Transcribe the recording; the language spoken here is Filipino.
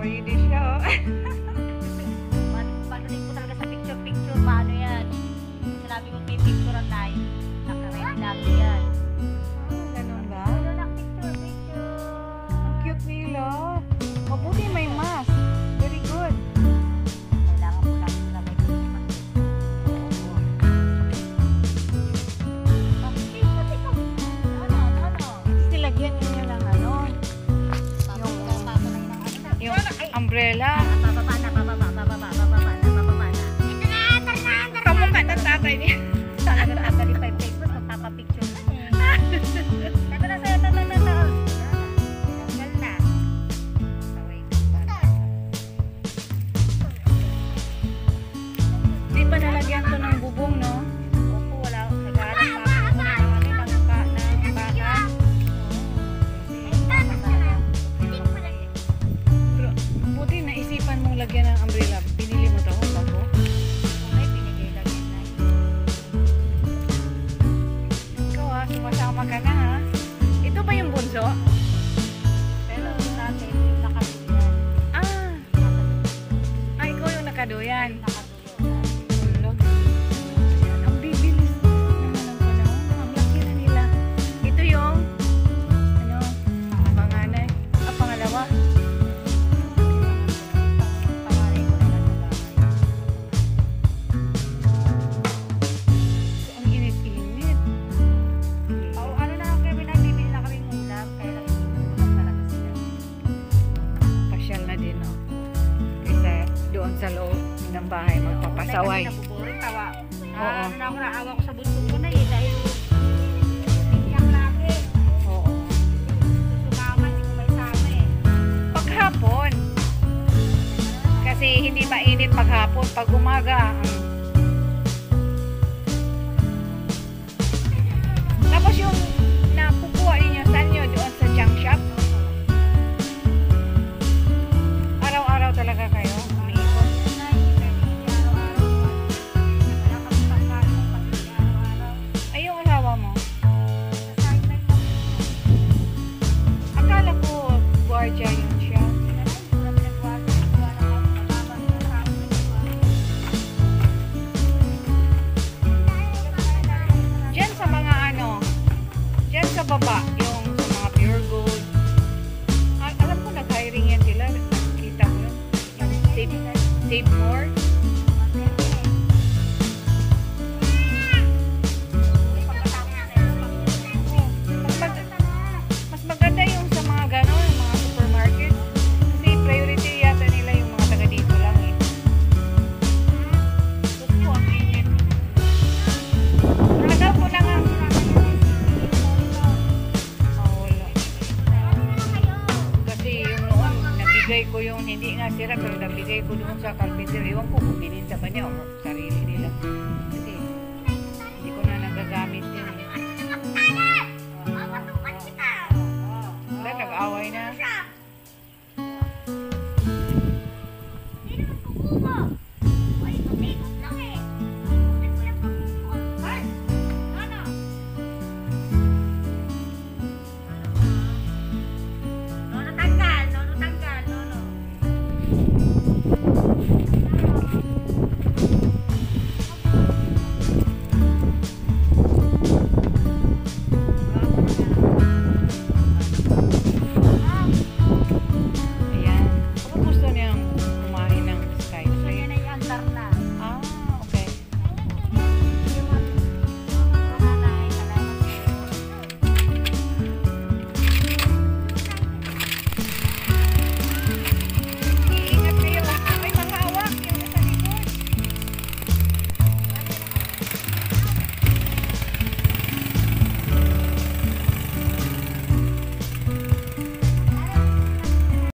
Swedish siya, oh. Panunin ko talaga sa picture-picture. Paano yan? Sinabi mo may picture at tayo. Naka-ready lagi yan. Ganun ba? Ano na picture-picture? Ang cute nila. Mabuti may mask. Very good. Kailangan mo lang sila may Christmas. Pati ka. Ano? Nilagyan niyo lang ano. Yung umbrella. Bababa na. Ito na, tara. Kamukha ng tatay niya. Talaga tatali pa yung Facebook, magpapapicture na eh. Ito na sa'yo, ito. Tanggal na. Saway ko pa. Di pa nalagyan to ng bubong, no? Opo, wala. Nag-aaral pa ako ng baka. Pero buti naisipan mong lagyan ng umbrella. Binili mo to bago? May binigay lang yun na. Ikaw ha, sumasama ka na ha. Ito ba yung bunso? Pero natin, nakaduyan. Ikaw yung nakaduyan. Nakaduyan. Ulog. Ayan, ang bibilis naman ang panahon. Ang laki na nila. Ito yung panganay. Pangalawa. Pangalan ko na lang sa bahay. Ang init-init. Ano na lang kami nagbibili na kaming ulam, kaya lang inuulam talaga sila. Pasyal na din, no? Kaysa doon sa loob ng bahay magpapasaway. Kasi nabuboring, tawa. Oo. Ano na ako, naawa ko sa bunso ko na eh, dahil iyak lagi. Oo. Sumama, hindi ko may sama eh. Paghapon. Kasi hindi mainit paghapon. Pag umaga, tapos yung napukuha ninyo, saan nyo? Doon sa junk shop? Araw-araw talaga kayo? Umiikot? Ay, yung asawa mo? Akala ko guardia yun siya. Diyan sa mga diyan sa baba, yung sa mga pure gold. Alam ko nag-hiring yan sila. Kita ko yun. Yung save more. Mas maganda yung sa mga gano'n, mga supermarket. Kasi priority yata nila yung mga taga dito lang eh. Gusto ang init. Tagal ko na nga. Wala. Kasi yung noon, nabigay ko yung hindi nga sira, pero nabigay ko doon sa carpenter. Ewan ko kung bininta ba niya o sarili niya.